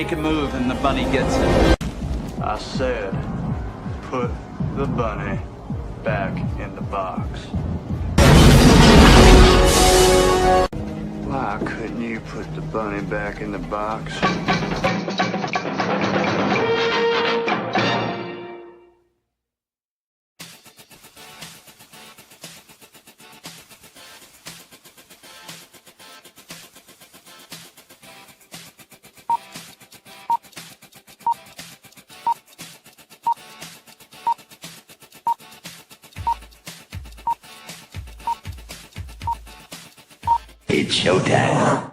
make a move and the bunny gets it. I said, put the bunny back in the box. Why couldn't you put the bunny back in the box? It's showtime.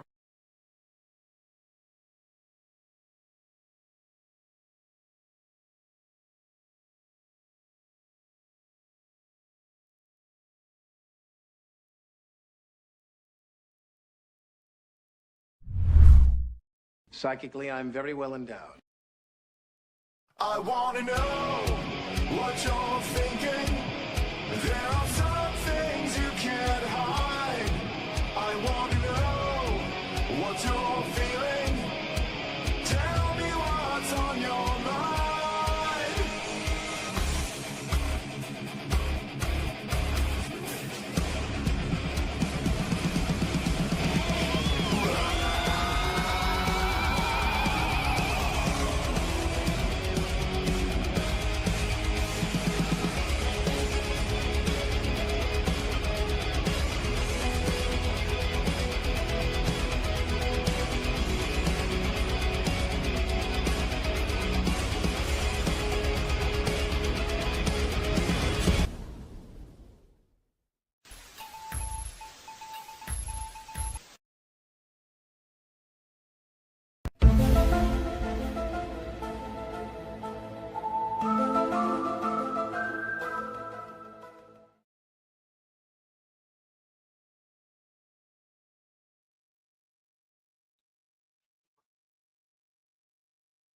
Psychically, I'm very well endowed. I wanna know what you're thinking. There are some things you can't hide. I wanna know what you're feeling. Tell me what's on your mind.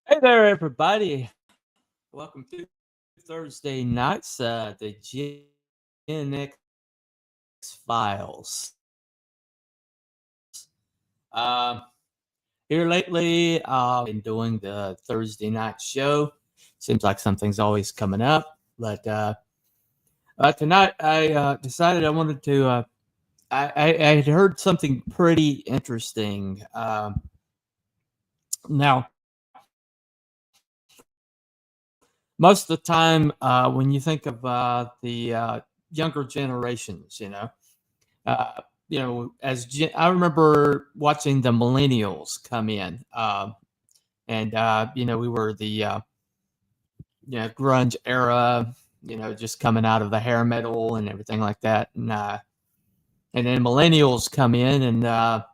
Hey there, everybody. Welcome to Thursday nights, the Gen X Files. Here lately, I've been doing the Thursday night show. Seems like something's always coming up, but tonight I decided I wanted to. I had heard something pretty interesting. Now, most of the time, when you think of the younger generations, I remember watching the Millennials come in, and we were the grunge era, just coming out of the hair metal and everything like that, and then Millennials come in, and the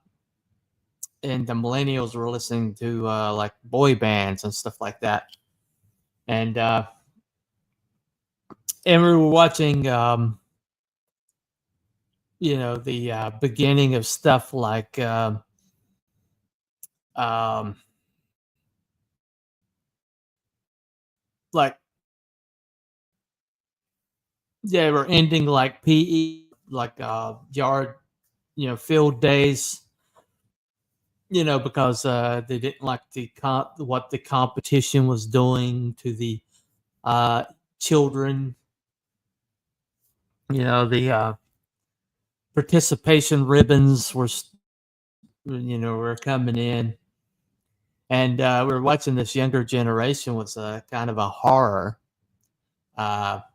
Millennials were listening to like boy bands and stuff like that. And we were watching, the beginning of stuff like, we're ending like PE, like yard, field days, because they didn't like what the competition was doing to the children. The participation ribbons were coming in, and we were watching this younger generation was kind of a horror, but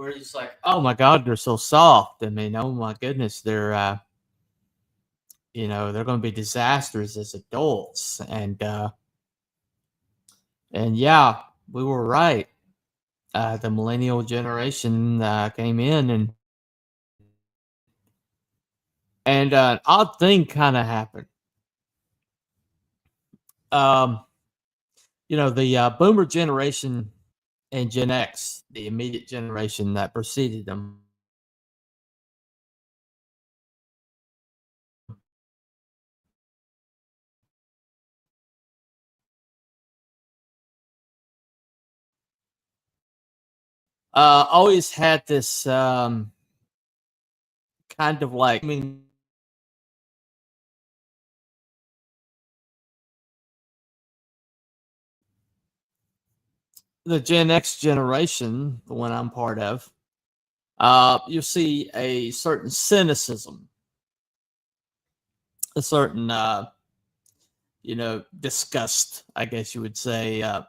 we're just like, oh my God, they're so soft. I mean, oh my goodness, they're they're going to be disasters as adults, and yeah, we were right. The millennial generation came in, and an odd thing kind of happened. The boomer generation and Gen X, the immediate generation that preceded them, always had this kind kind of like, I mean, the Gen X generation, the one I'm part of, you see a certain cynicism, a certain, disgust, I guess you would say, a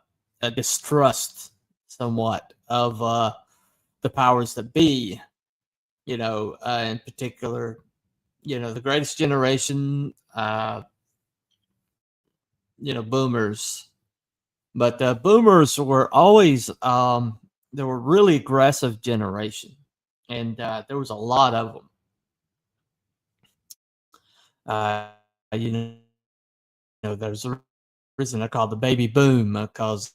distrust somewhat of the powers that be, in particular, the greatest generation, boomers. But boomers were always, they were really aggressive generation. And there was a lot of them. Uh, you there's a reason I call the baby boom because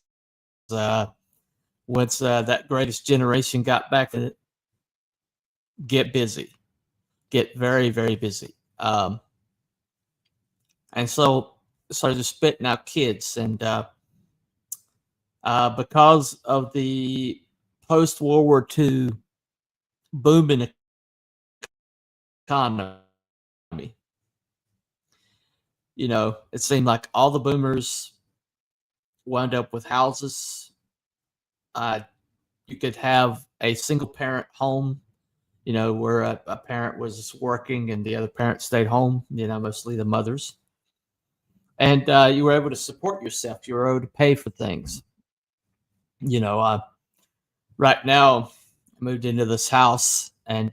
once that greatest generation got back to it, get busy, get very, very busy. And so started spitting out kids. And because of the post World War II booming economy, it seemed like all the boomers wound up with houses. You could have a single parent home, where a parent was working and the other parent stayed home, mostly the mothers. And you were able to support yourself. You were able to pay for things. Right now, I moved into this house and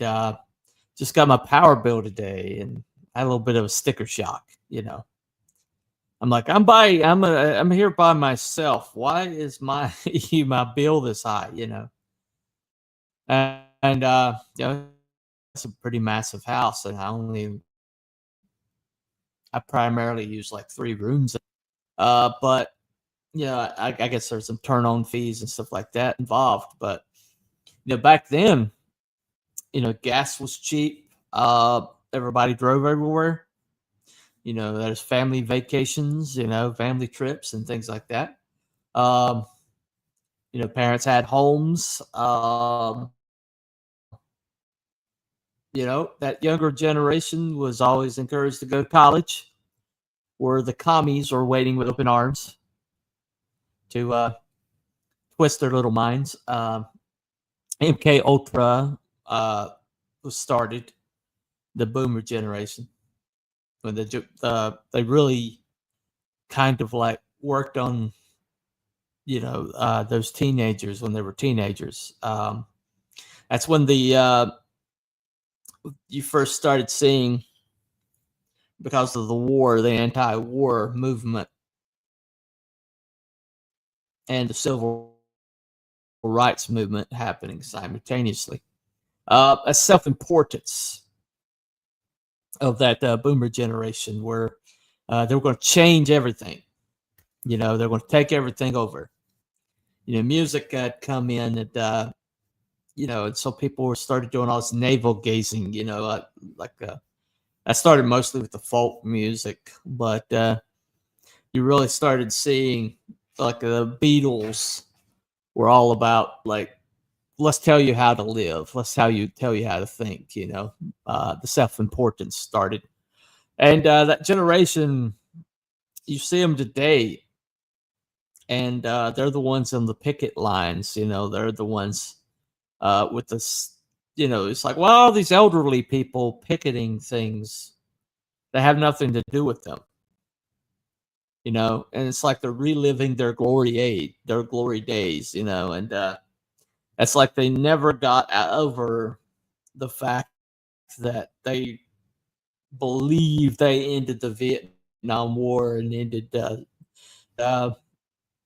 just got my power bill today and I had a little bit of a sticker shock, I'm like, I'm here by myself. Why is my my bill this high? And it's a pretty massive house, and I primarily use like 3 rooms. But I guess there's some turn on fees and stuff like that involved. But back then, gas was cheap. Everybody drove everywhere. There's family vacations, family trips and things like that. Um, Parents had homes. That younger generation was always encouraged to go to college, where the commies were waiting with open arms to twist their little minds. MK Ultra was started, the boomer generation, when they really kind of like worked on those teenagers when they were teenagers. That's when you first started seeing, because of the war, the anti-war movement and the civil rights movement happening simultaneously. A self-importance of that boomer generation, where they were going to change everything. They're going to take everything over. Music had come in, and and so people started doing all this navel gazing. I started mostly with the folk music, but you really started seeing like the Beatles were all about like, let's tell you how to live, let's tell you how to think. The self-importance started, and that generation, you see them today, and they're the ones on the picket lines. They're the ones with this. It's like, well, all these elderly people picketing things that have nothing to do with them. And it's like they're reliving their glory days. And it's like they never got over the fact that they believe they ended the Vietnam War and ended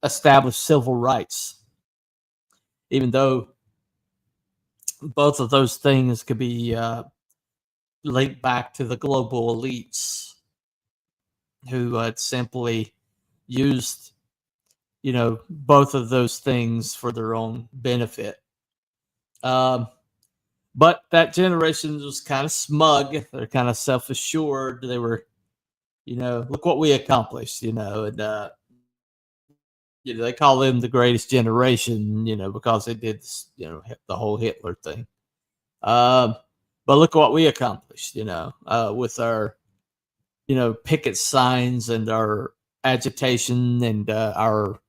established civil rights, even though both of those things could be linked back to the global elites who had simply used, both of those things for their own benefit. But that generation was kind of smug. They're kind of self-assured. They were, look what we accomplished, and they call them the greatest generation, because they did, the whole Hitler thing. But look what we accomplished, with our, picket signs and our agitation and our,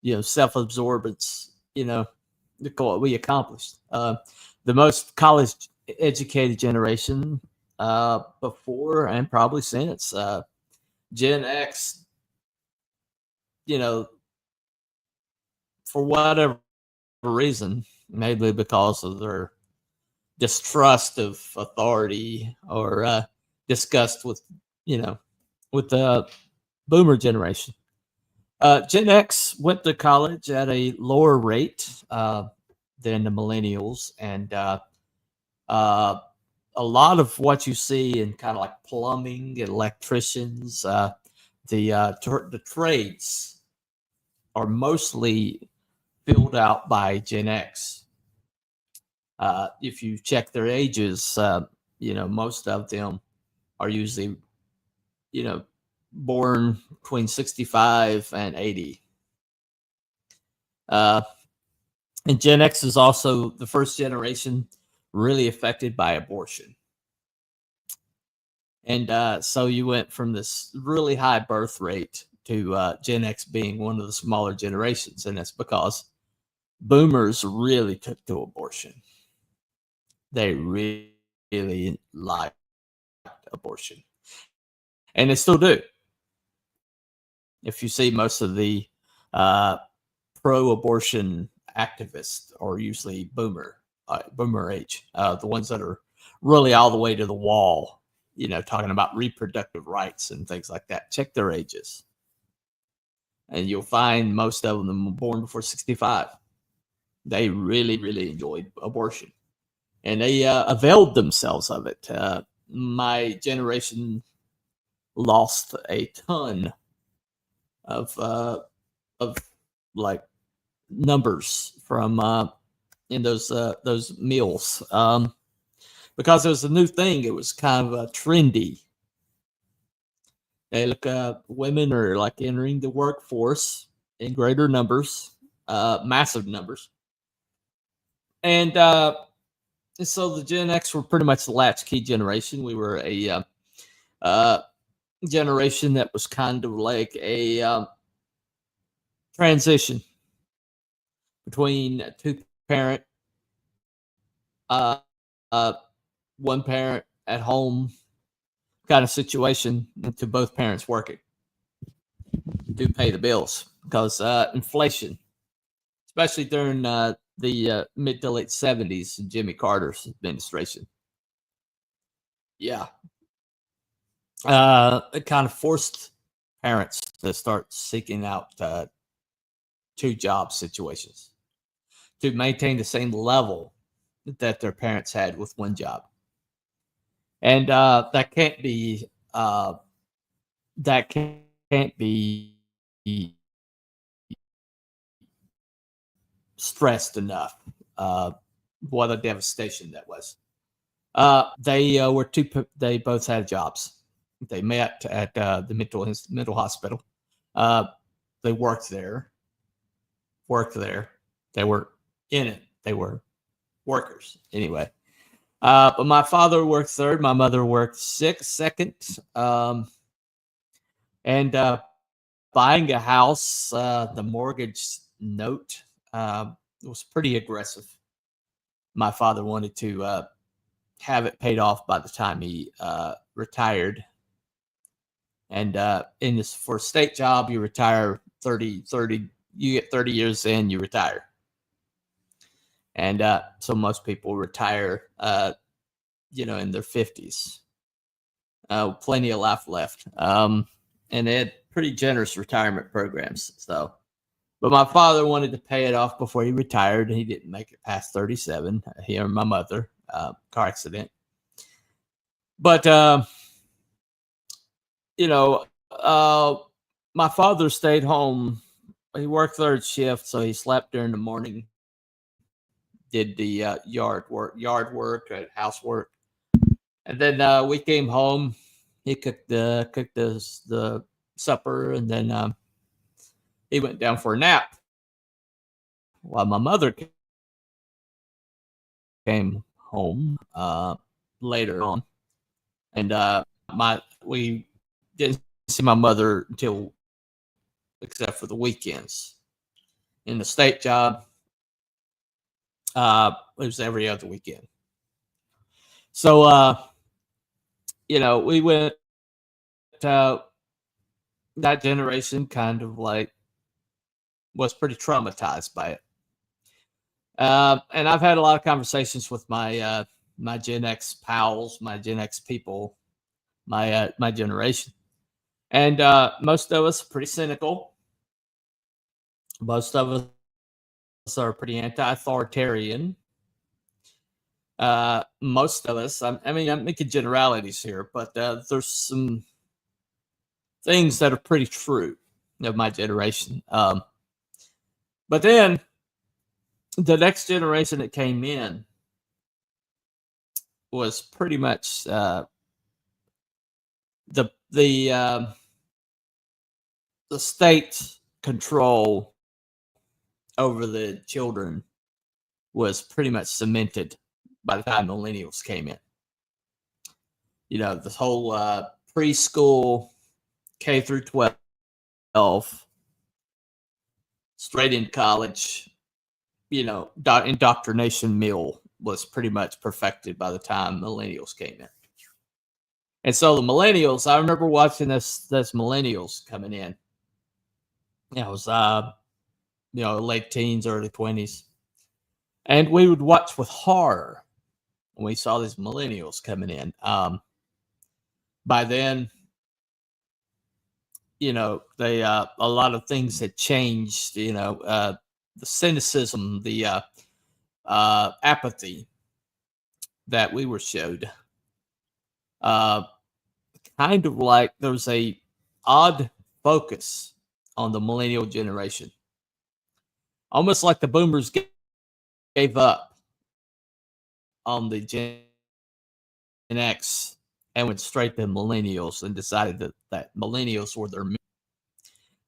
self-absorbance. Look at what we accomplished. The most college educated generation before and probably since Gen X, for whatever reason, maybe because of their distrust of authority or disgust with the boomer generation. Gen X went to college at a lower rate than the millennials, and a lot of what you see in kind of like plumbing and electricians, the trades are mostly filled out by Gen X. If you check their ages, most of them are usually, born between 65 and 80. And Gen X is also the first generation really affected by abortion. And so you went from this really high birth rate to Gen X being one of the smaller generations. And that's because boomers really took to abortion. They really liked abortion. And they still do. If you see most of the pro-abortion activists are usually boomer age, the ones that are really all the way to the wall, talking about reproductive rights and things like that. Check their ages. And you'll find most of them were born before 65. They really, really enjoyed abortion. And they availed themselves of it. My generation lost a ton of like numbers from in those meals because it was a new thing. It was kind of trendy. They look women are like entering the workforce in greater numbers, massive numbers, and so the Gen X were pretty much the latchkey generation. We were a generation that was kind of like a transition between two parent, one parent at home kind of situation to both parents working to pay the bills because inflation, especially during the mid to late 70s, Jimmy Carter's administration. Yeah. It kind of forced parents to start seeking out two job situations to maintain the same level that their parents had with one job. And that can't be stressed enough. What a devastation that was. They both had jobs. They met at the mental hospital. They worked there. They were in it. They were workers anyway. But my father worked third. My mother worked second. And buying a house, the mortgage note was pretty aggressive. My father wanted to have it paid off by the time he retired. And for a state job, you retire 30, you get 30 years in, you retire. And so most people retire, in their 50s. Plenty of life left. And they had pretty generous retirement programs. So, but my father wanted to pay it off before he retired. He didn't make it past 37. He or my mother, car accident. But, my father stayed home. He worked third shift, so he slept during the morning. Did the yard work, housework, and then we came home. He cooked the supper, and then he went down for a nap. While my mother came home, later on, and we didn't see my mother until except for the weekends. In the state job, it was every other weekend. So we went. That generation kind of like was pretty traumatized by it. And I've had a lot of conversations with my my Gen X pals, my Gen X people, my generation, and most of us are pretty cynical. Most of us are pretty anti-authoritarian. Most of us, I mean, I'm making generalities here, but there's some things that are pretty true of my generation. But then the next generation that came in was pretty much the state control over the children was pretty much cemented by the time millennials came in. You know, this whole preschool, K through 12, straight into college, you know, indoctrination mill was pretty much perfected by the time millennials came in. And so the millennials, I remember watching this millennials coming in. It was late teens, early 20s. And we would watch with horror when we saw these millennials coming in. By then, you know, they a lot of things had changed, you know, the cynicism, the apathy that we were showed. Kind of like there was a odd focus on the millennial generation. Almost like the boomers gave up on the Gen X and went straight to millennials and decided that millennials were their.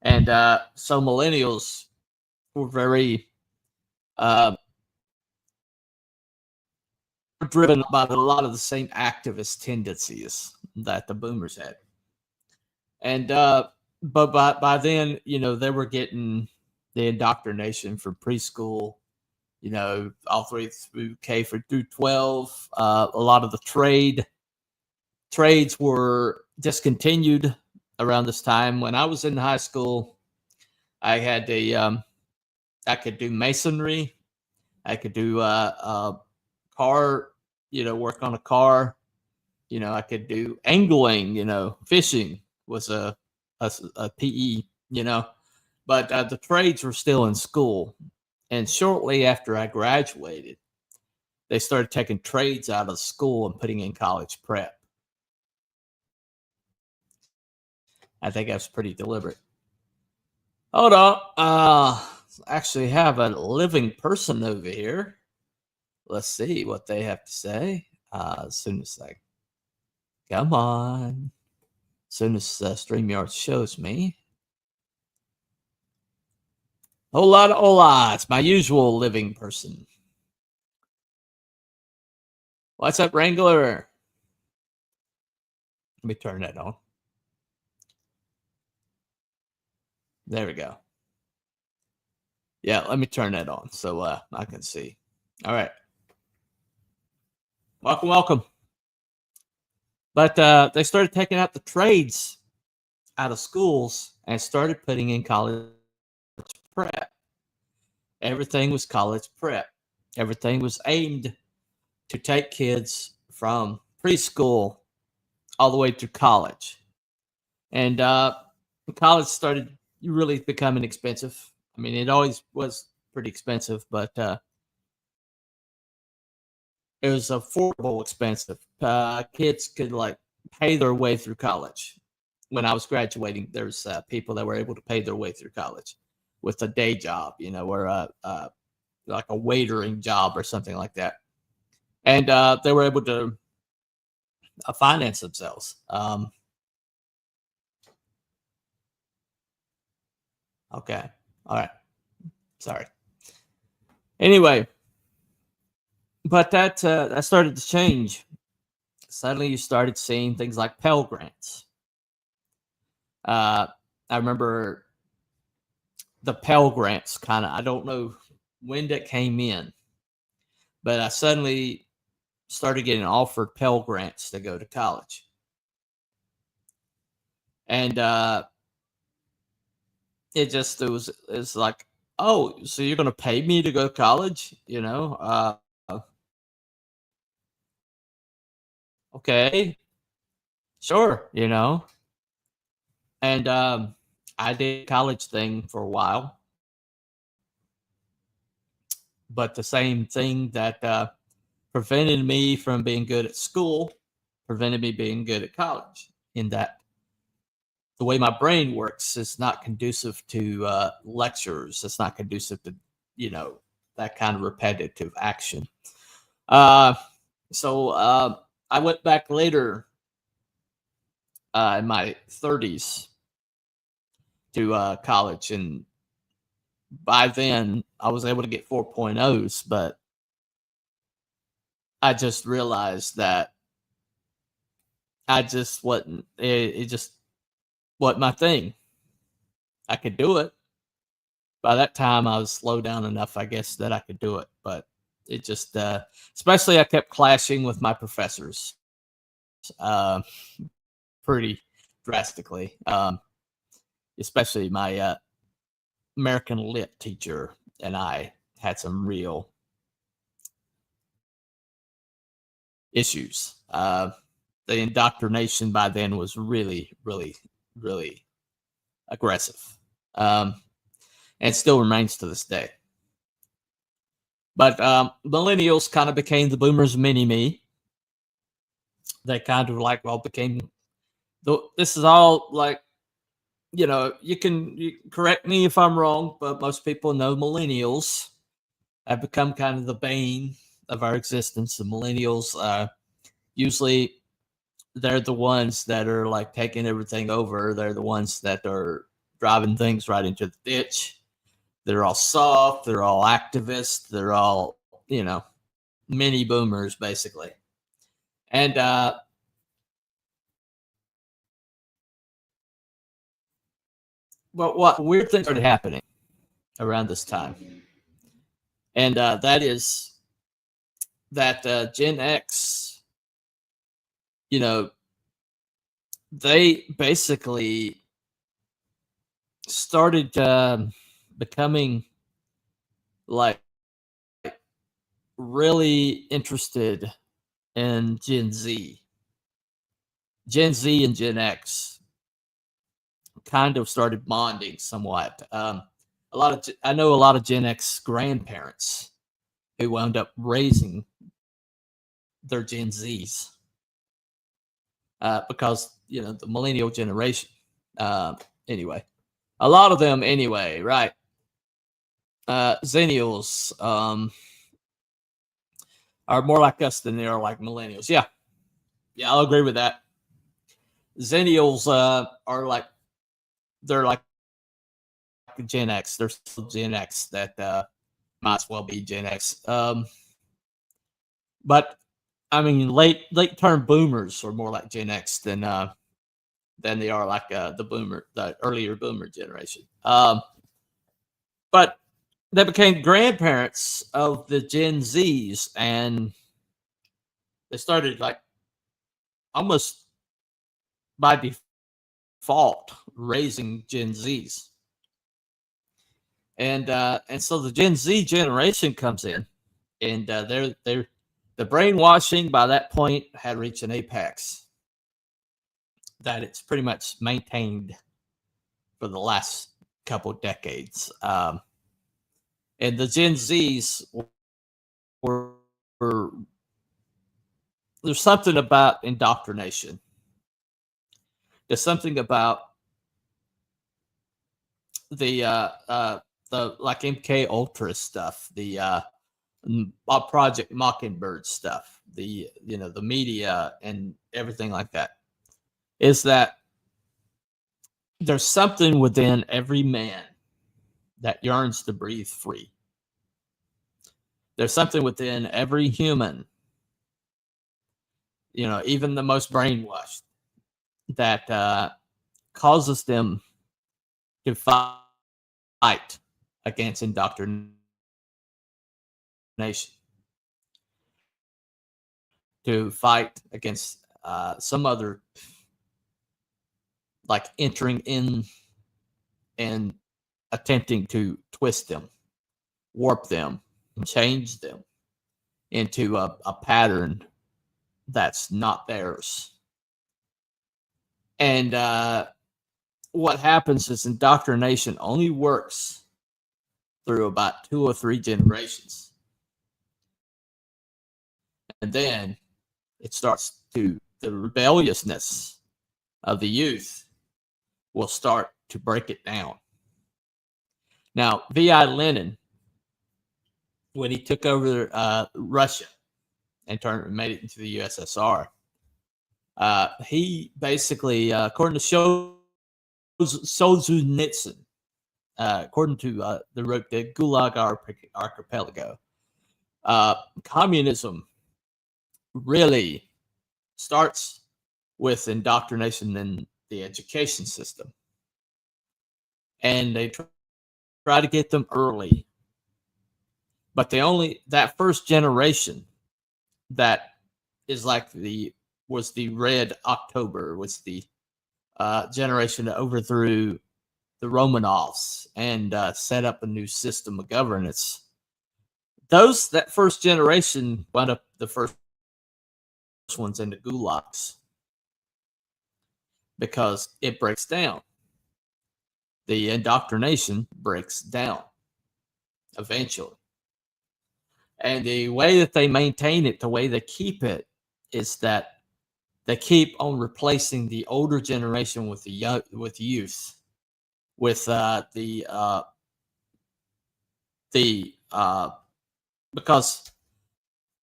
And so millennials were very driven by a lot of the same activist tendencies that the boomers had. And but by then, you know, they were getting the indoctrination from preschool, you know, all three through K through 12. A lot of the trades were discontinued around this time. When I was in high school, I had I could do masonry, I could do car, you know, work on a car, you know, I could do angling, you know, fishing was a PE, you know, but the trades were still in school. And shortly after I graduated, they started taking trades out of school and putting in college prep. I think that's pretty deliberate. Hold on. Actually have a living person over here. Let's see what they have to say. As soon as I come on. As soon as StreamYard shows me. Hola. It's my usual living person. What's up, Wrangler? Let me turn that on. There we go. Yeah, let me turn that on so I can see. All right. Welcome. But they started taking out the trades out of schools and started putting in college prep. Everything was college prep. Everything was aimed to take kids from preschool all the way to college. And college started really becoming expensive. I mean, it always was pretty expensive, but it was affordable expensive. Kids could like pay their way through college. When I was graduating, there's people that were able to pay their way through college with a day job, you know, or like a waitering job or something like that. And they were able to finance themselves. Okay. All right. Sorry. Anyway, but that started to change suddenly you started seeing things like Pell Grants. I remember the Pell Grants kind of, I don't know when that came in, but I suddenly started getting offered Pell Grants to go to college. And it's like, oh, so you're going to pay me to go to college? Okay, sure, And I did college thing for a while, but the same thing that prevented me from being good at school prevented me being good at college, in that the way my brain works is not conducive to lectures. It's not conducive to, that kind of repetitive action. So I went back later in my 30s to college, and by then I was able to get 4.0s, but I just realized that I just wasn't, it just wasn't my thing. I could do it. By that time, I was slowed down enough, I guess, that I could do it. But it just, especially I kept clashing with my professors pretty drastically. Especially my American Lit teacher and I had some real issues. The indoctrination by then was really, really, really aggressive. And still remains to this day. But millennials kind of became the boomers mini-me. They kind of became, this is all like, you can correct me if I'm wrong, but most people know millennials have become kind of the bane of our existence. The millennials, usually they're the ones that are like taking everything over. They're the ones that are driving things right into the ditch. They're all soft. They're all activists. They're all, mini boomers, basically. And what weird things started happening around this time. And that is that Gen X, they basically started becoming like really interested in Gen Z. Gen Z and Gen X kind of started bonding somewhat. I know a lot of Gen X grandparents who wound up raising their Gen Zs because the millennial generation. Anyway, a lot of them anyway, right? Zennials are more like us than they are like millennials. Yeah, I'll agree with that. Zennials are like, they're like Gen X. They're still Gen X that might as well be Gen X. But I mean, late term boomers are more like Gen X than they are like the earlier boomer generation. But they became grandparents of the Gen Zs, and they started like almost by default raising Gen Zs. And so the Gen Z generation comes in, and they're the brainwashing by that point had reached an apex that it's pretty much maintained for the last couple decades. And the Gen Zs were there's something about indoctrination. There's something about the like MK Ultra stuff, the Project Mockingbird stuff, the the media and everything like that, is that there's something within every man that yearns to breathe free. There's something within every human even the most brainwashed, that causes them to fight against indoctrination, to fight against some other, like entering in and attempting to twist them, warp them, change them into a pattern that's not theirs. And what happens is indoctrination only works through about 2 or 3 generations. And then it starts to, the rebelliousness of the youth will start to break it down. Now, V.I. Lenin, when he took over Russia and made it into the USSR, he basically, according to Solzhenitsyn, according to the Gulag Archipelago, communism really starts with indoctrination in the education system. And they try to get them early. But that first generation that is like was the Red October, was the generation that overthrew the Romanovs and set up a new system of governance. That first generation wound up the first ones into gulags because it breaks down. The indoctrination breaks down eventually. And the way that they maintain it, the way they keep it, is that they keep on replacing the older generation with youth, with because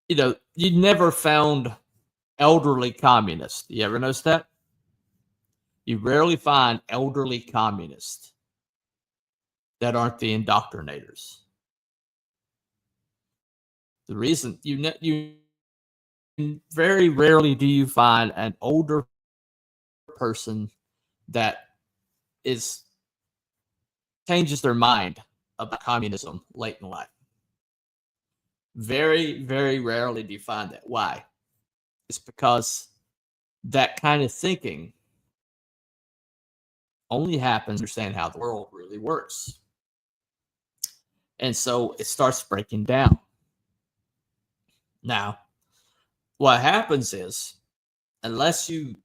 you never found elderly communists. You ever notice that? You rarely find elderly communists that aren't the indoctrinators. The reason you very rarely do you find an older person that changes their mind about communism late in life. Very, very rarely do you find that. Why? It's because that kind of thinking only happens to understand how the world really works. And so it starts breaking down. Now, what happens is, unless you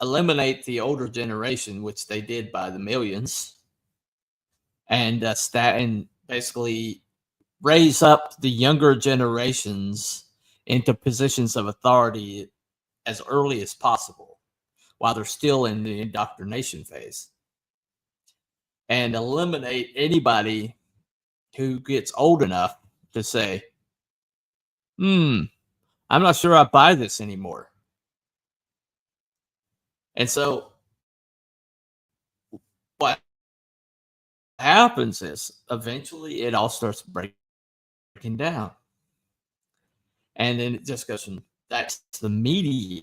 eliminate the older generation, which they did by the millions, and basically raise up the younger generations into positions of authority as early as possible while they're still in the indoctrination phase, and eliminate anybody who gets old enough to say, I'm not sure I buy this anymore. And so what happens is eventually it all starts breaking down. And then it just goes from, that's the media.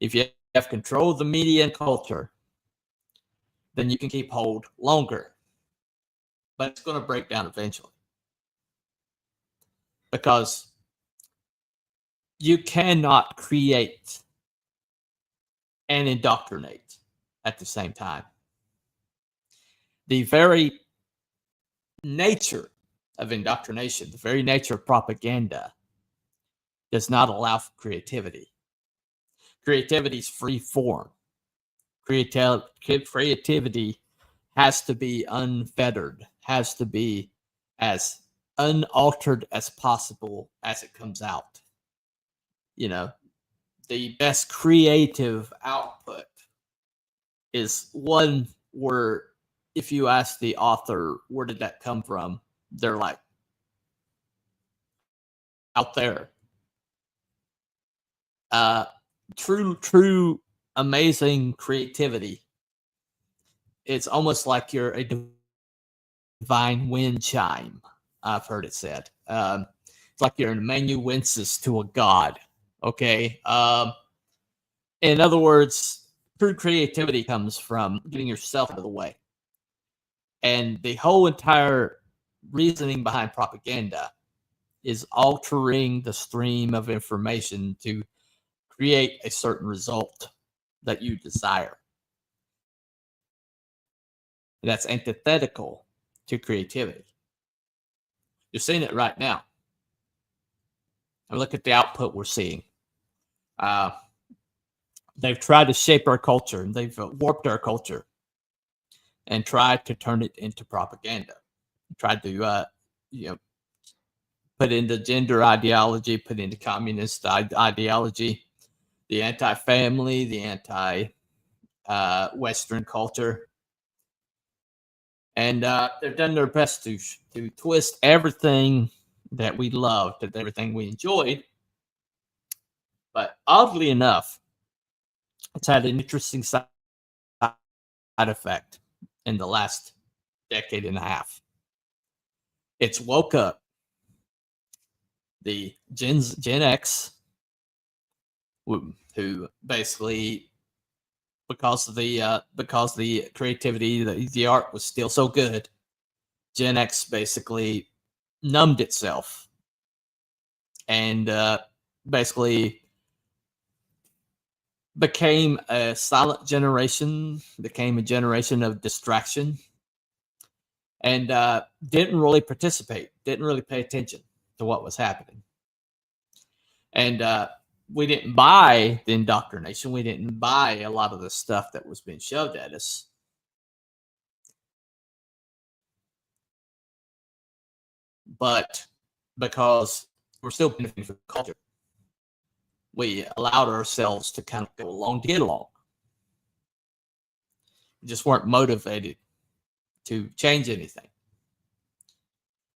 If you have control of the media and culture, then you can keep hold longer. But it's going to break down eventually. Because you cannot create and indoctrinate at the same time. The very nature of indoctrination, the very nature of propaganda, does not allow for creativity. Creativity is free form. Creativity has to be unfettered, has to be as unaltered as possible as it comes out. The best creative output is one where if you ask the author, where did that come from? They're like, out there. True, amazing creativity. It's almost like you're a divine wind chime. I've heard it said. It's like you're an amanuensis to a god. Okay. In other words, true creativity comes from getting yourself out of the way. And the whole entire reasoning behind propaganda is altering the stream of information to create a certain result that you desire. That's antithetical to creativity. You're seeing it right now. And look at the output we're seeing. They've tried to shape our culture, and they've warped our culture and tried to turn it into propaganda. Tried to, put into gender ideology, put into communist ideology, the anti-family, the anti-Western culture. And they've done their best to twist everything that we loved and everything we enjoyed. But oddly enough, it's had an interesting side effect in the last decade and a half. It's woke up the Gen X, who basically, because the creativity, the art was still so good, Gen X basically numbed itself and basically became a silent generation, became a generation of distraction, and didn't really participate, didn't really pay attention to what was happening. And we didn't buy the indoctrination. We didn't buy a lot of the stuff that was being shoved at us. But because we're still benefiting from the culture, we allowed ourselves to kind of go along to get along. We just weren't motivated to change anything.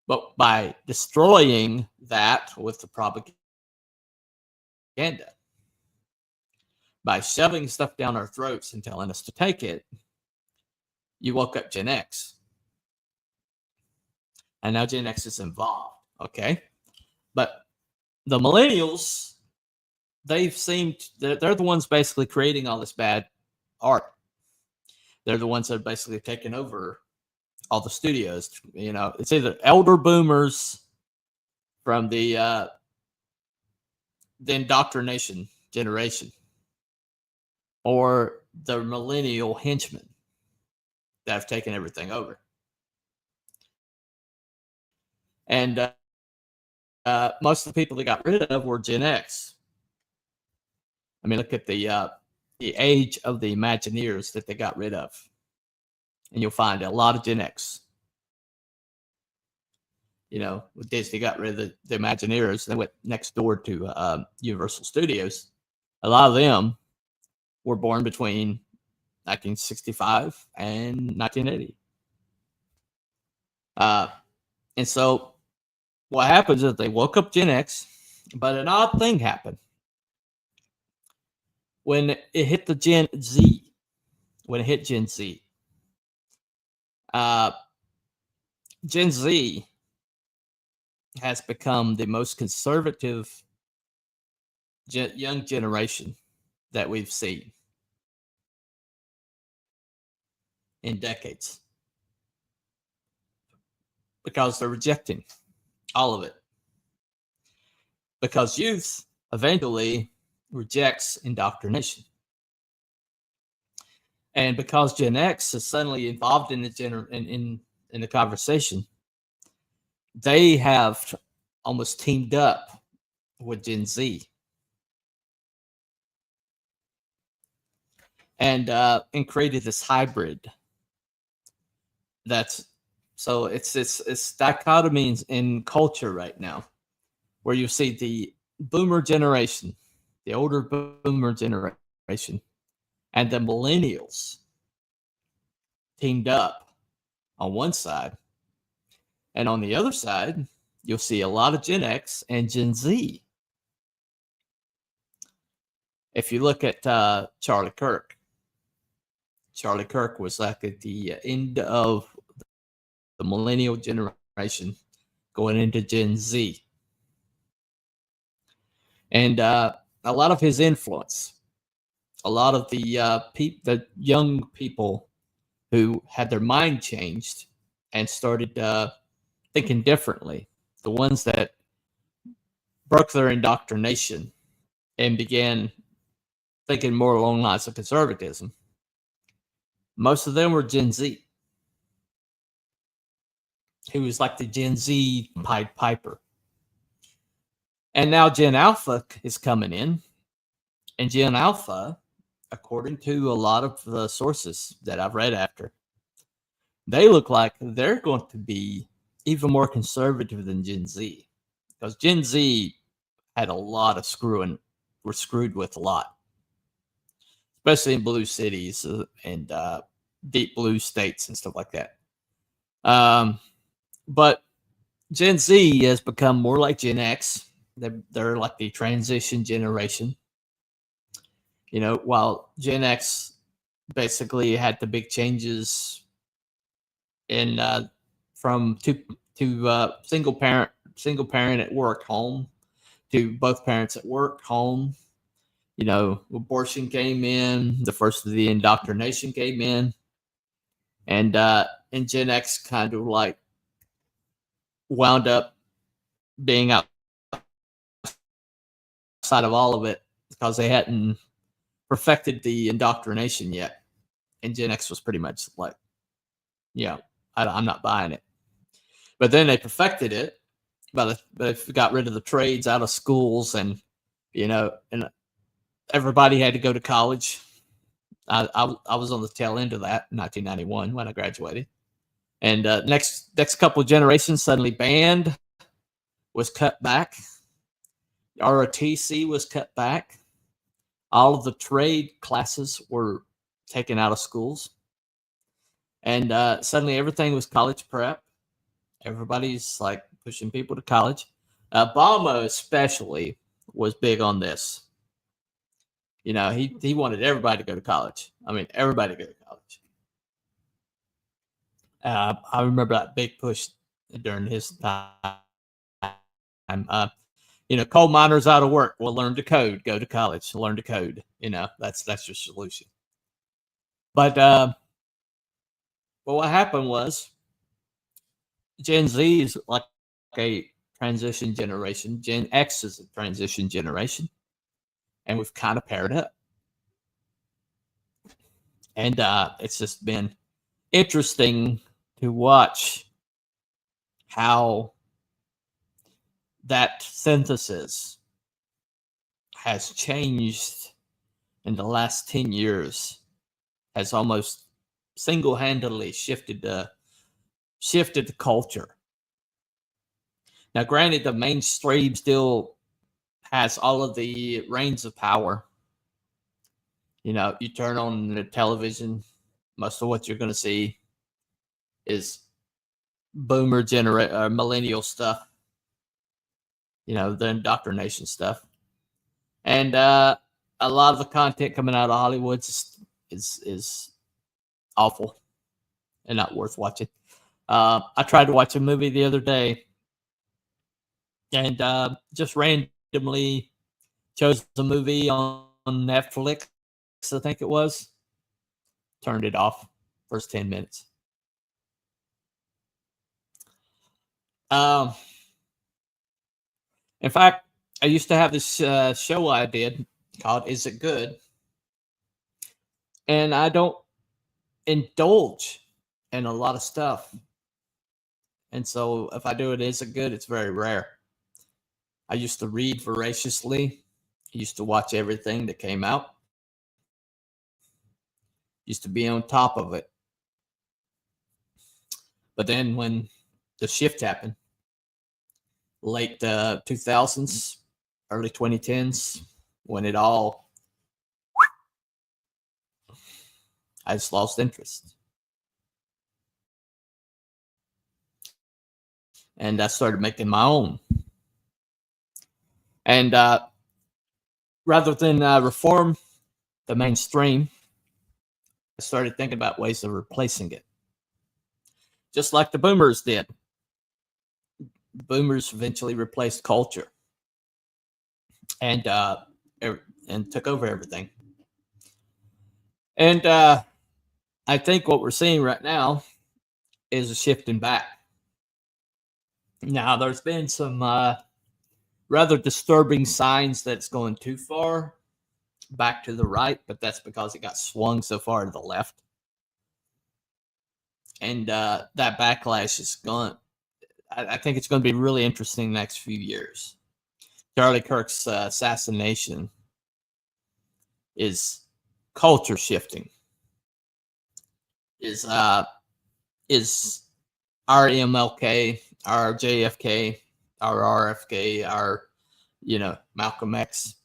But by destroying that with the propaganda, by shoving stuff down our throats and telling us to take it, you woke up Gen X. And now Gen X is involved, okay? But the millennials, they're the ones basically creating all this bad art. They're the ones that are basically taking over all the studios. It's either elder boomers from the indoctrination generation or the millennial henchmen that have taken everything over. And most of the people that got rid of were Gen X. I mean, look at the age of the Imagineers that they got rid of. And you'll find a lot of Gen X. Disney got rid of the Imagineers. They went next door to Universal Studios. A lot of them were born between 1965 and 1980. And so what happens is they woke up Gen X, but an odd thing happened. When it hit the Gen Z, Gen Z has become the most conservative young generation that we've seen in decades, because they're rejecting all of it. Because youth eventually rejects indoctrination. And because Gen X is suddenly involved in the conversation, they have almost teamed up with Gen Z. And created this hybrid. So it's dichotomy in culture right now, where you see the boomer generation, the older boomer generation, and the millennials teamed up on one side. And on the other side, you'll see a lot of Gen X and Gen Z. If you look at Charlie Kirk was like at the end of the millennial generation, going into Gen Z. And a lot of his influence, a lot of the young people who had their mind changed and started thinking differently, the ones that broke their indoctrination and began thinking more along the lines of conservatism, most of them were Gen Z. He was like the Gen Z Pied Piper. And now Gen Alpha is coming in. And Gen Alpha, according to a lot of the sources that I've read after, they look like they're going to be even more conservative than Gen Z. Because Gen Z had a lot of were screwed with a lot, especially in blue cities and deep blue states and stuff like that. But Gen Z has become more like Gen X. They're like the transition generation. You know, while Gen X basically had the big changes in from to single parent at work home to both parents at work home. You know, abortion came in, the first of the indoctrination came in, and Gen X kind of like wound up being outside of all of it because they hadn't perfected the indoctrination yet. And Gen X was pretty much like, yeah, I'm not buying it. But then they perfected it, but they got rid of the trades out of schools, and you know, and everybody had to go to college. I was on the tail end of that in 1991 when I graduated. And next couple of generations, suddenly band was cut back. ROTC was cut back. All of the trade classes were taken out of schools. And suddenly everything was college prep. Everybody's like pushing people to college. Obama especially was big on this. You know, he wanted everybody to go to college. I mean, everybody to go to college. I remember that big push during his time. You know, coal miners out of work. Well, learn to code. Go to college. Learn to code. You know, that's your solution. But what happened was Gen Z is like a transition generation. Gen X is a transition generation. And we've kind of paired up. And it's just been interesting to watch how that synthesis has changed in the last 10 years, has almost single-handedly shifted the culture. Now, granted, the mainstream still has all of the reins of power. You know, you turn on the television, most of what you're going to see is boomer millennial stuff. You know, the indoctrination stuff. And a lot of the content coming out of Hollywood is awful and not worth watching. I tried to watch a movie the other day and just randomly chose a movie on Netflix, I think it was. Turned it off first 10 minutes. In fact, I used to have this show I did called Is It Good? And I don't indulge in a lot of stuff. And so if I do it, Is It Good? It's very rare. I used to read voraciously. I used to watch everything that came out. Used to be on top of it. But then when the shift happened, late 2000s, early 2010s, when it all, I just lost interest. And I started making my own. And rather than reform the mainstream, I started thinking about ways of replacing it. Just like the boomers did. boomers eventually replaced culture and took over everything. And I think what we're seeing right now is a shifting back. Now, there's been some rather disturbing signs that it's going too far back to the right, but that's because it got swung so far to the left. And that backlash is going. I think it's going to be really interesting the next few years. Charlie Kirk's assassination is culture shifting. Is our MLK, our JFK, our RFK, our Malcolm X.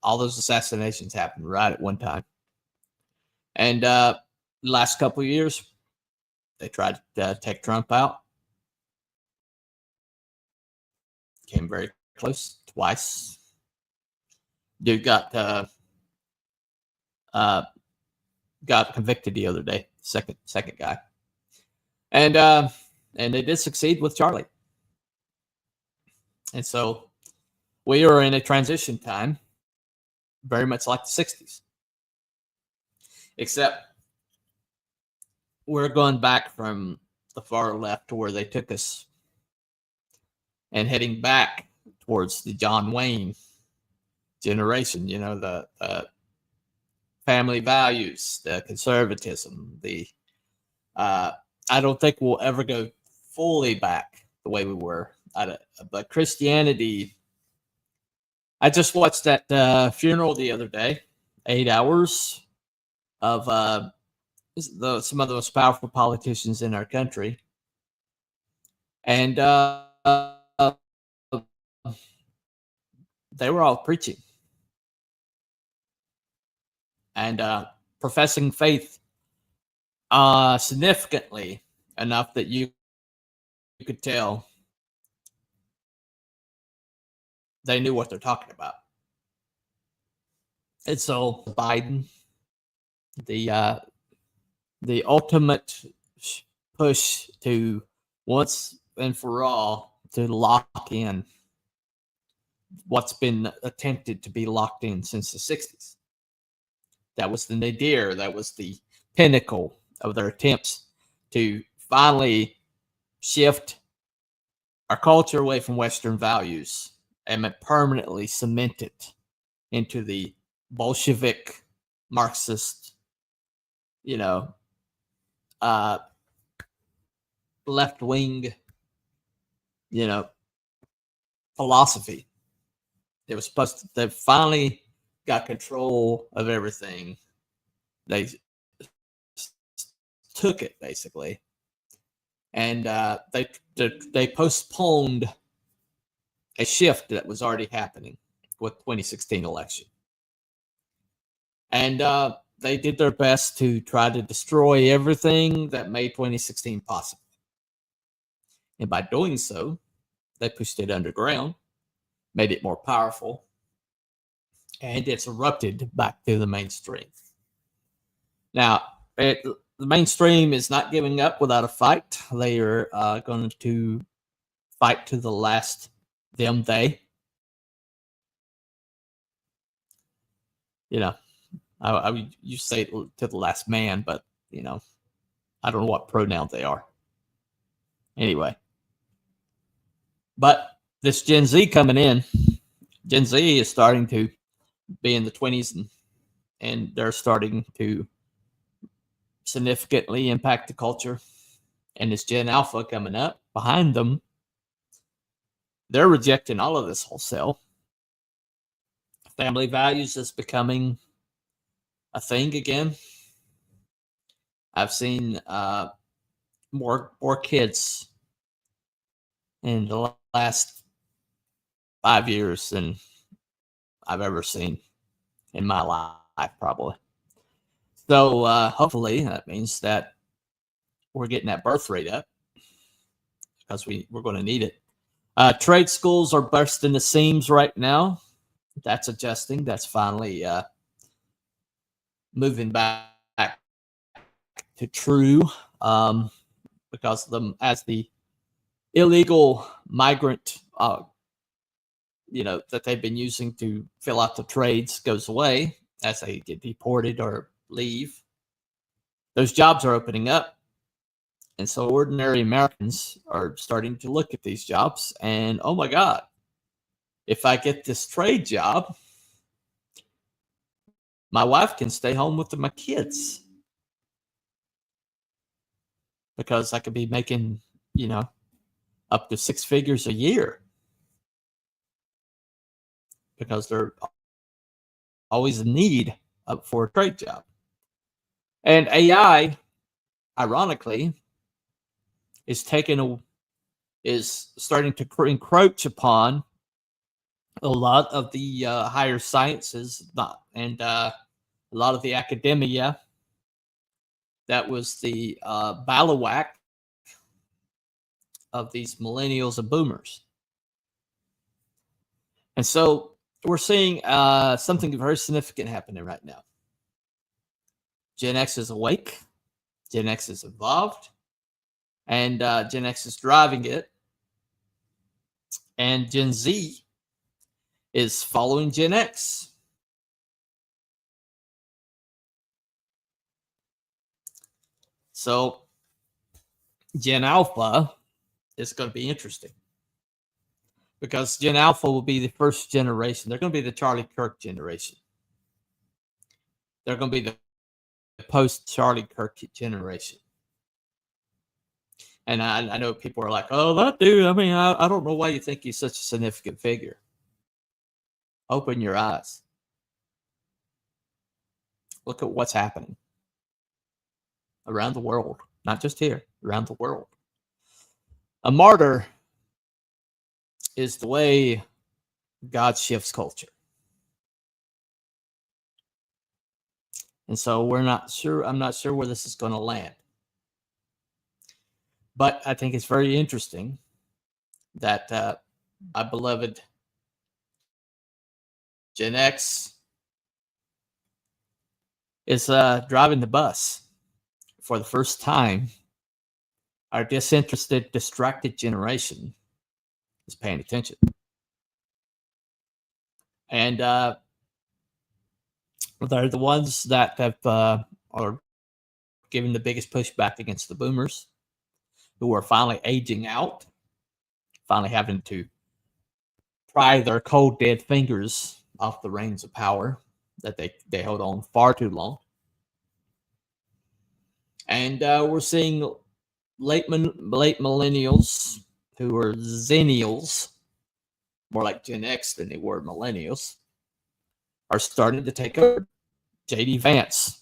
All those assassinations happened right at one time. And the last couple of years, they tried to take Trump out. Came very close twice. Dude got convicted the other day. Second guy, and they did succeed with Charlie. And so we are in a transition time, very much like the 60s, except we're going back from the far left to where they took us and heading back towards the John Wayne generation, the family values, the conservatism, I don't think we'll ever go fully back the way we were. But Christianity, I just watched that funeral the other day, 8 hours of some of the most powerful politicians in our country. And they were all preaching and professing faith significantly enough that you could tell they knew what they're talking about. And so Biden, the ultimate push to once and for all to lock in what's been attempted to be locked in since the 60s. That was the nadir. That was the pinnacle of their attempts to finally shift our culture away from Western values and permanently cement it into the Bolshevik, Marxist, left-wing, philosophy. They were supposed to, they finally got control of everything. They took it basically, and they postponed a shift that was already happening with 2016 election, and they did their best to try to destroy everything that made 2016 possible. And by doing so, they pushed it underground, made it more powerful, and it's erupted back to the mainstream. Now, the mainstream is not giving up without a fight. They are going to fight to the last they. I would you say to the last man, but I don't know what pronoun they are. Anyway, but this Gen Z coming in, Gen Z is starting to be in the 20s, and they're starting to significantly impact the culture. And this Gen Alpha coming up behind them, they're rejecting all of this wholesale. Family values is becoming a thing again. I've seen more kids in the last 5 years than I've ever seen in my life, probably. So hopefully that means that we're getting that birth rate up, because we're going to need it. Trade schools are bursting the seams right now. That's adjusting. That's finally moving back to true, because as the illegal migrant, that they've been using to fill out the trades goes away as they get deported or leave. Those jobs are opening up. And so ordinary Americans are starting to look at these jobs and, oh my God, if I get this trade job, my wife can stay home with my kids because I could be making, up to 6 figures a year because they're always in need for a trade job. And AI, ironically, is starting to encroach upon a lot of the higher sciences and a lot of the academia that was the bailiwick of these millennials and boomers. And so we're seeing something very significant happening right now. Gen X is awake. Gen X is involved. And Gen X is driving it. And Gen Z is following Gen X. So Gen Alpha is going to be interesting because Gen Alpha will be the first generation. They're going to be the Charlie Kirk generation. They're going to be the post-Charlie Kirk generation. And I know people are like, oh, that dude, I don't know why you think he's such a significant figure. Open your eyes. Look at what's happening around the world, not just here, around the world. A martyr is the way God shifts culture. And so I'm not sure where this is going to land. But I think it's very interesting that my beloved Gen X is driving the bus for the first time. Our disinterested, distracted generation is paying attention. And they're the ones that are giving the biggest pushback against the boomers, who are finally aging out, finally having to pry their cold, dead fingers off the reins of power that they held on far too long. And we're seeing late millennials who are zennials, more like Gen X than they were millennials, are starting to take over. J.D. Vance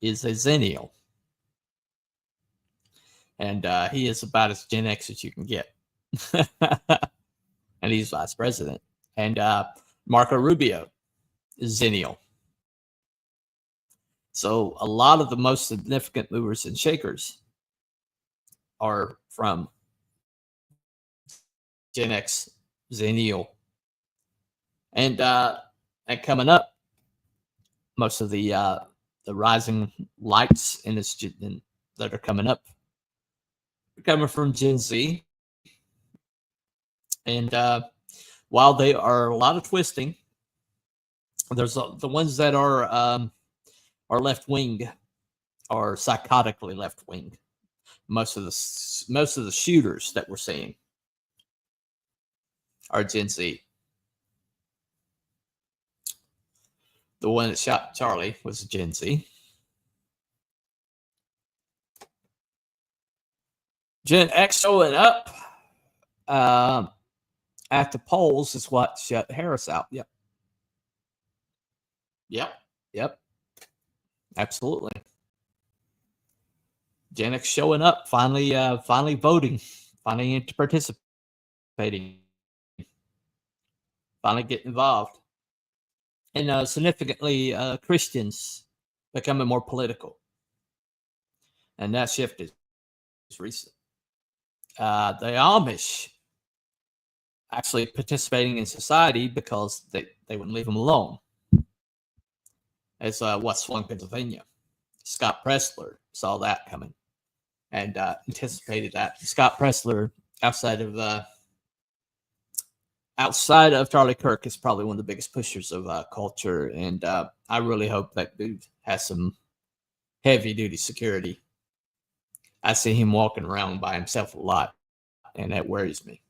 is a zennial. And he is about as Gen X as you can get. And he's vice president. And Marco Rubio is zennial. So a lot of the most significant movers and shakers are from Gen X, zennial. And coming up, most of the rising lights in this that are coming up are coming from Gen Z. And while they are a lot of twisting, there's the ones that are left wing, or psychotically left wing. Most of the shooters that we're seeing are Gen Z. The one that shot Charlie was Gen Z. Gen X showing up at the polls is what shut Harris out. Yep. Absolutely. Gen X showing up, finally voting, finally participating, finally getting involved. And significantly, Christians becoming more political. And that shift is recent. The Amish actually participating in society because they wouldn't leave them alone. As West Swung, Pennsylvania. Scott Pressler saw that coming and anticipated that. Scott Pressler outside of Charlie Kirk, is probably one of the biggest pushers of culture, and I really hope that dude has some heavy duty security. I see him walking around by himself a lot, and that worries me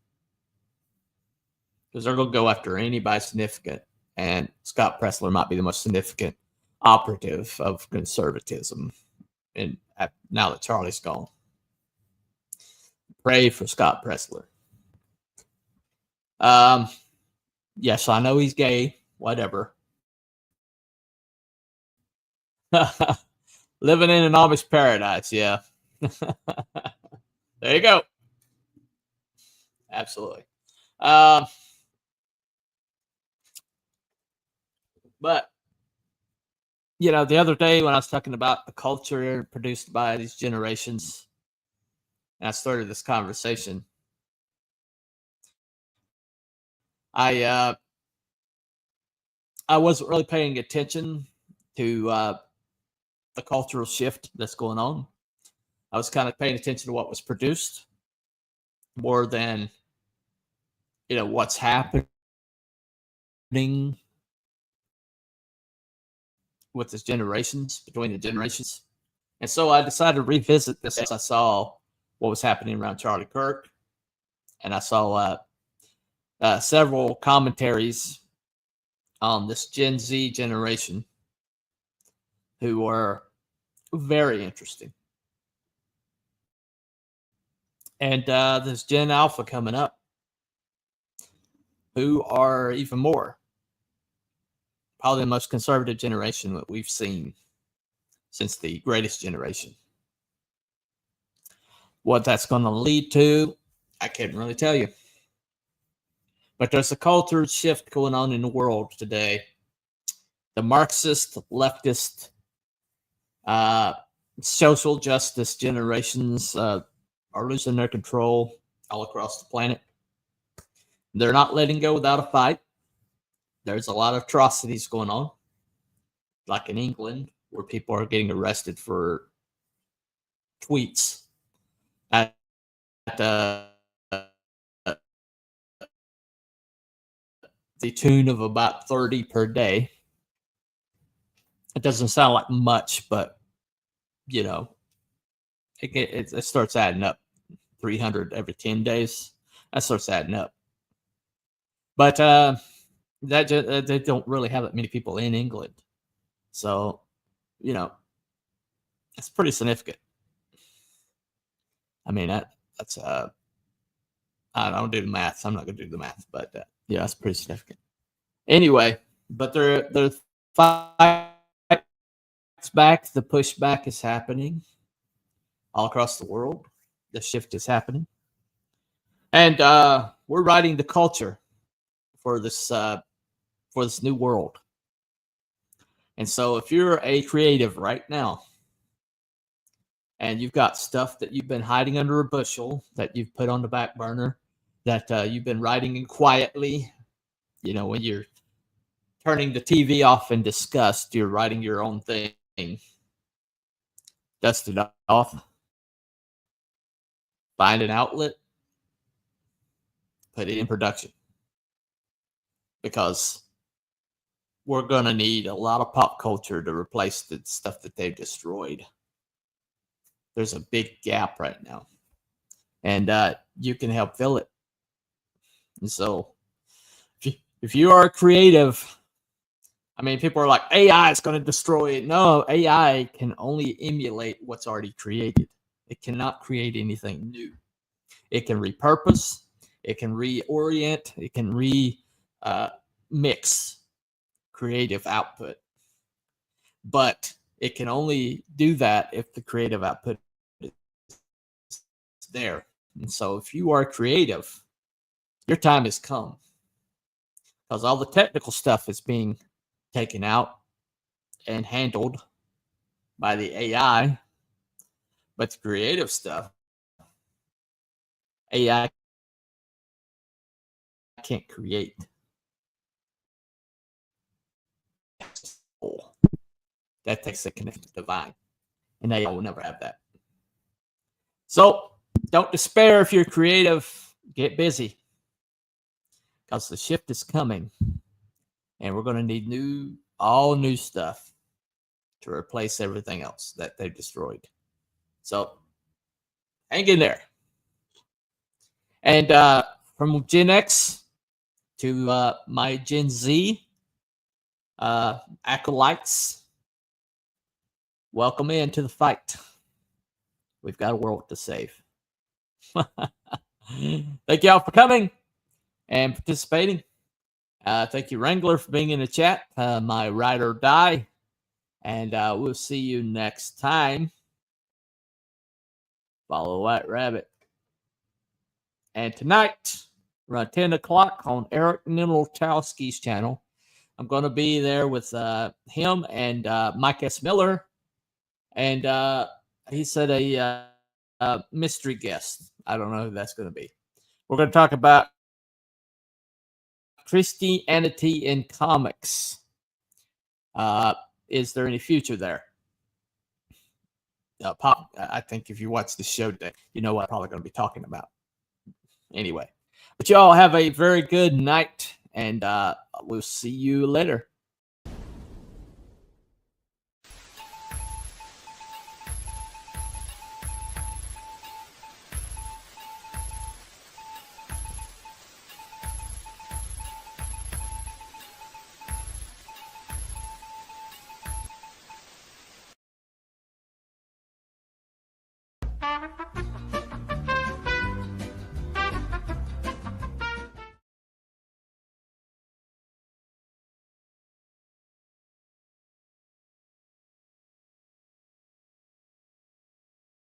because they're going to go after anybody significant, and Scott Presler might be the most significant operative of conservatism. And now that Charlie's gone, pray for Scott Presler. Yes, I know he's gay. Whatever. Living in an Amish paradise. Yeah. There you go. Absolutely. But you know, the other day when I was talking about the culture produced by these generations, and I started this conversation, I wasn't really paying attention to the cultural shift that's going on. I was kind of paying attention to what was produced more than, you know, what's happening with the generations, between the generations. And so I decided to revisit this as I saw what was happening around Charlie Kirk. And I saw several commentaries on this Gen Z generation who were very interesting. And this Gen Alpha coming up, who are even more, probably the most conservative generation that we've seen since the greatest generation. What that's going to lead to, I can't really tell you. But there's a culture shift going on in the world today. The Marxist, leftist, social justice generations are losing their control all across the planet. They're not letting go without a fight. There's a lot of atrocities going on, like in England, where people are getting arrested for tweets at the tune of about 30 per day. It doesn't sound like much, but, you know, it starts adding up. 300 every 10 days. That starts adding up. But they don't really have that many people in England. So, you know, it's pretty significant. I mean, that's I don't do the math. I'm not going to do the math, but yeah, that's pretty significant. Anyway, but the fights back, the pushback is happening all across the world. The shift is happening, and we're writing the culture for this new world. And so, if you're a creative right now, and you've got stuff that you've been hiding under a bushel, that you've put on the back burner, that you've been writing in quietly, you know, when you're turning the TV off in disgust, you're writing your own thing. Dust it off. Find an outlet. Put it in production. Because we're going to need a lot of pop culture to replace the stuff that they've destroyed. There's a big gap right now. And you can help fill it. And so, if you are creative, I mean, people are like, AI is going to destroy it. No, AI can only emulate what's already created. It cannot create anything new. It can repurpose. It can reorient. It can mix creative output. But it can only do that if the creative output is there. And so if you are creative, your time has come. Because all the technical stuff is being taken out and handled by the AI. But the creative stuff, AI can't create. That takes a connection to divine. And AI will never have that. So don't despair if you're creative. get busy because the shift is coming, and we're going to need all new stuff to replace everything else that they've destroyed. So hang in there. And from Gen X to my Gen Z acolytes, welcome into the fight. We've got a world to save. Thank y'all for coming and participating. Thank you, Wrangler, for being in the chat. My ride or die. And we'll see you next time. Follow White Rabbit. And tonight, around 10 o'clock on Eric Nimelchowski's channel, I'm going to be there with him and Mike S. Miller. And he said a mystery guest. I don't know who that's going to be. We're going to talk about Christianity in comics. Is there any future there? I think if you watch the show today, you know what I'm probably going to be talking about. Anyway, but y'all have a very good night, and we'll see you later.